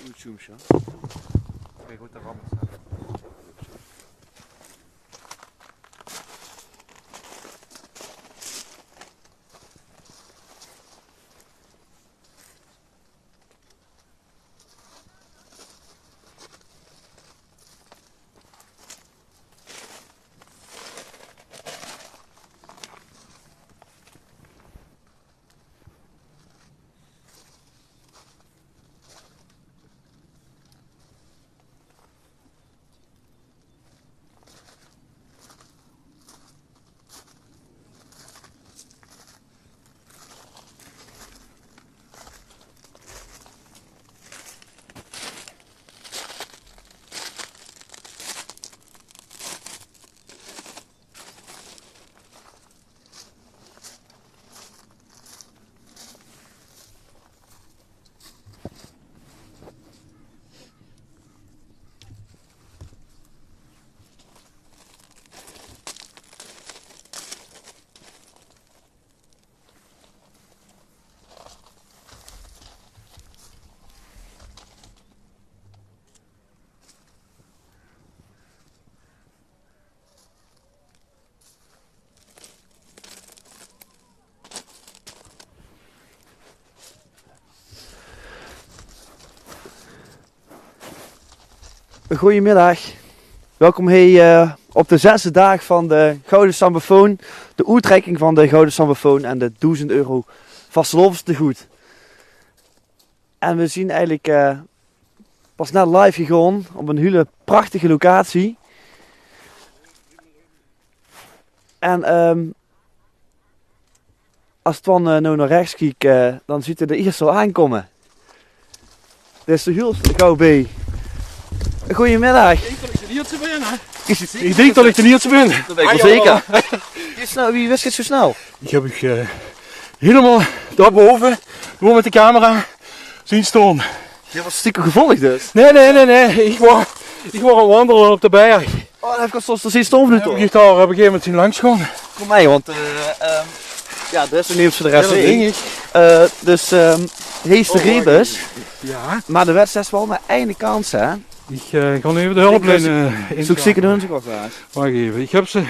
YouTube, ja. Kijk goed, daar rammelt. Goedemiddag, welkom hier op de 6e dag van de Gouden Sambafoon, de oertrekking van de Gouden Sambafoon en de €1000 vastelovendstegoed. En we zien eigenlijk pas net live gegaan op een hele prachtige locatie. En als Twan nou naar rechts kijkt, dan ziet hij de eerste al aankomen. Dit is de Huls Gouw. Goedemiddag. Ik denk dat ik er niet te ben, hè? Ik denk dat ik er niet te ben. Dat weet ik wel zeker. Wie wist het zo snel? Ik heb u helemaal daarboven, gewoon met de camera, zien staan. Je was stiekem gevolgd dus? Nee. Ik wou aan wandelen op de berg. Oh, dan heb ik al zien staan nu toch? Ik daar op een gegeven moment zien langsgaan. Kom mee, want ja, dat is nog nieuws voor de rest. Ja, dat denk ik. Dus hees de rebus. Ja. Maar de wedstrijd is wel met einde kans, hè? Ik ga nu even de hulplijn Zoek zeker de hunze ook wel. Wacht even, ik heb ze.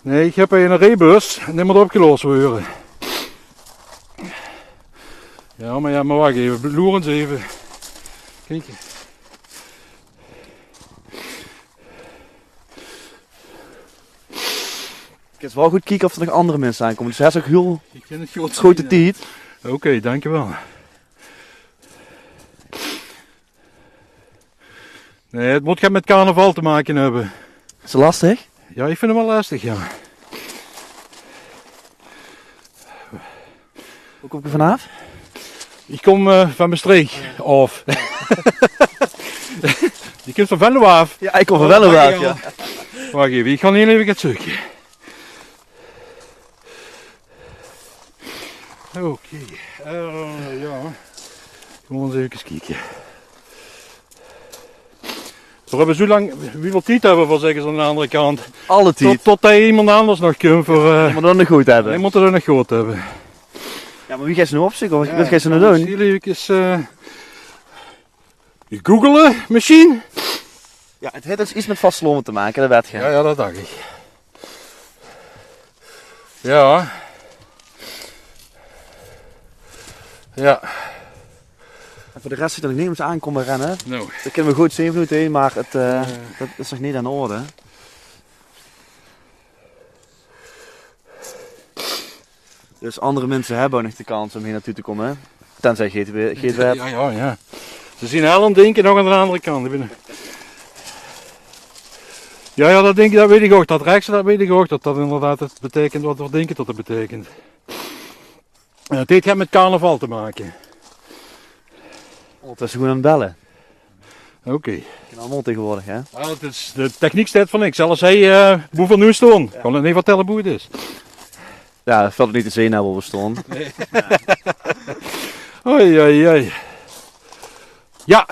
Nee, ik heb een rebus en die moet opgelost worden. Ja, maar wacht even, loeren ze even. Kijk. Ik heb wel goed kijken of er nog andere mensen aankomen. Dus hij is ook heel Ik ken het goed. grote tijd. Oké, dankjewel. Nee, het moet met carnaval te maken hebben. Is het lastig? Ja, ik vind hem wel lastig, ja. Hoe kom je vanaf? Ik kom van mijn streek af. Je kunt van Venlo af. Ja, ik kom van Venlo af, ja. Wacht even, ik ga heel even het zoeken. Oké, ja. Gewoon eens even kijken. We hebben zo lang, hoeveel tijd hebben we zeggen ze aan de andere kant. Alle tijd. Tot iemand anders nog komt voor... Maar dan nog goed hebben. Hij moet er nog goed hebben. Ja, maar wie gaat ze nou opzoeken? Wat gaat ze nou doen? Jullie even googelen, misschien? Ja, het heeft dus iets met vasteloven te maken, dat weet je. Ja, dat dacht ik. Ja. Ja. En voor de rest zit er nog niemand aankomen rennen. Nou. Dat kunnen we goed 7 minuten heen, maar het, dat is nog niet aan de orde. Dus andere mensen hebben ook nog de kans om hier naartoe te komen. Hè? Tenzij Geet werd. Ja. Ze zien heel aan denken nog aan de andere kant. Ja, dat denk ik, dat weet ik ook. Dat rechtse, dat weet ik ook. Dat inderdaad het betekent wat we denken dat het betekent. Het heeft met carnaval te maken. Het is gewoon aan het bellen. Oké. Ik kan allemaal tegenwoordig, hè? Ja, het is, de techniek staat van niks. Zelfs hij hoeveel nu staan. Ik kan het niet vertellen hoe het is. Ja, dat valt niet te zien hebben we staan. Nee. Oei. Ja.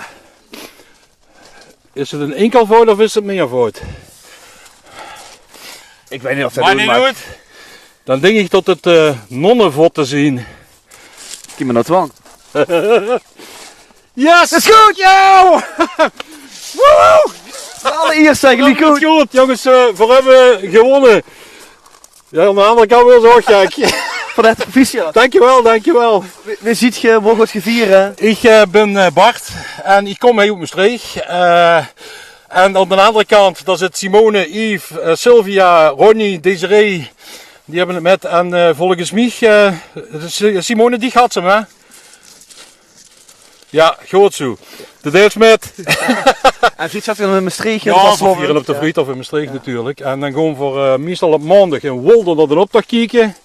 Is het een enkelvoort of is het meervoort? Ik weet niet of dat doet. Dan denk ik tot het nonnenvot te zien. Kijk maar naar Twan. Yes! Dat is goed! Ja! Woehoe! De allereerste zijn jullie goed. Goed, jongens, we hebben gewonnen. Ja, aan de andere kant wel zo gek. Van de proficiat. Dankjewel, dankjewel. Wie ziet je, morgen wat gevieren? Ik ben Bart en ik kom mee uit Maastricht. En aan de andere kant, daar zit Simone, Yves, Sylvia, Ronnie, Desiree. Die hebben het met. En volgens mij, Simone die gaat ze, hè? Ja, goed zo. De deels met. En ziet zat er met Maastricht. Ja, we vieren op de Vrijdag in Maastricht natuurlijk. En dan gaan we voor meestal op maandag in Wolde naar de optocht kijken.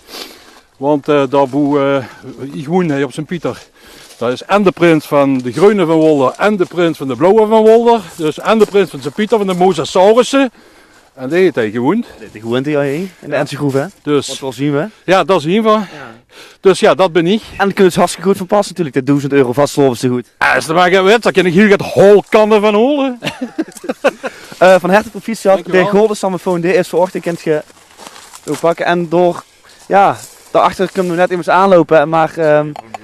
Want daar boe ik woon op Sint-Pieter. Dat is en de prins van de groene van Wolde en de prins van de blauwe van Wolde. Dus en de prins van Sint-Pieter van de Mosasaurussen. En die heeft hij gewoond. Die gewoond hier heen, in de Ensegroef, hè? Dus, Wat wel zien we. ja, dat zien we. Dus ja, dat ben ik. En dan kun je het hartstikke goed van passen natuurlijk, de €1000 vastelovens te goed. Als er maar weet, dan kan ik hier het holkannen van holen. Van harte proficiat, de Dankjewel. Golden Sambofoon, die is vanochtend kunt je ook pakken. En door, ja, daarachter kunnen we net immers aanlopen, maar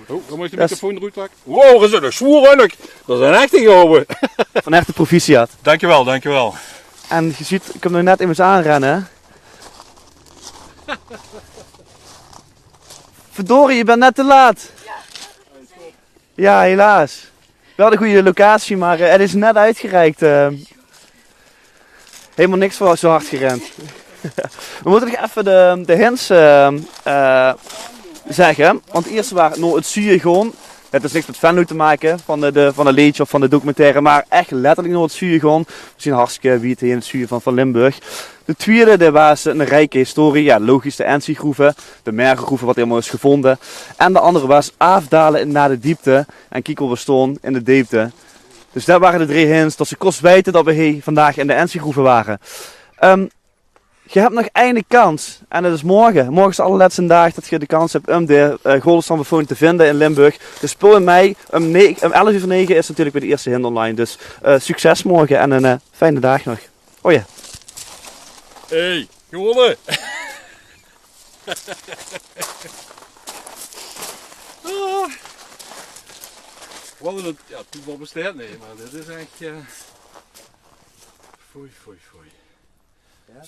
Oh, dan moet je de Dat is- microfoon eruit pakken. Wow, dat is een zwoer. Dat zijn echt gehouden. van harte proficiat. Dankjewel, dankjewel. En je ziet, ik kom er net immers aanrennen. Verdorie, je bent net te laat. Ja, helaas. Wel de goede locatie, maar het is net uitgereikt. Helemaal niks voor zo hard gerend. We moeten nog even de hints zeggen. Want eerst waren het zuur gewoon. Het is niks met Venlo te maken van de liedje of van de documentaire, maar echt letterlijk Noord zuur gewoon. We zien hartstikke wie het in het zuur van Limburg. De tweede, dat was een rijke historie. Ja, logisch, de Ensie-groeven, de Mergelgroeven wat helemaal is gevonden. En de andere was afdalen naar de diepte en Kiekel bestaan in de diepte. Dus dat waren de 3 hints. Dat ze kost weten dat we hier vandaag in de Ensie-groeven waren. Je hebt nog één kans en dat is morgen. Morgen is de allerlaatste dag dat je de kans hebt om de Golden Sambofoon te vinden in Limburg. Dus speel in mei om 11:09 is natuurlijk weer de eerste hint online. Dus succes morgen en een fijne dag nog. Oh ja. Hey, gewonnen! Wat een, ja, toeval bestaat niet, maar dit is echt. Foei, foei, foei. Ja.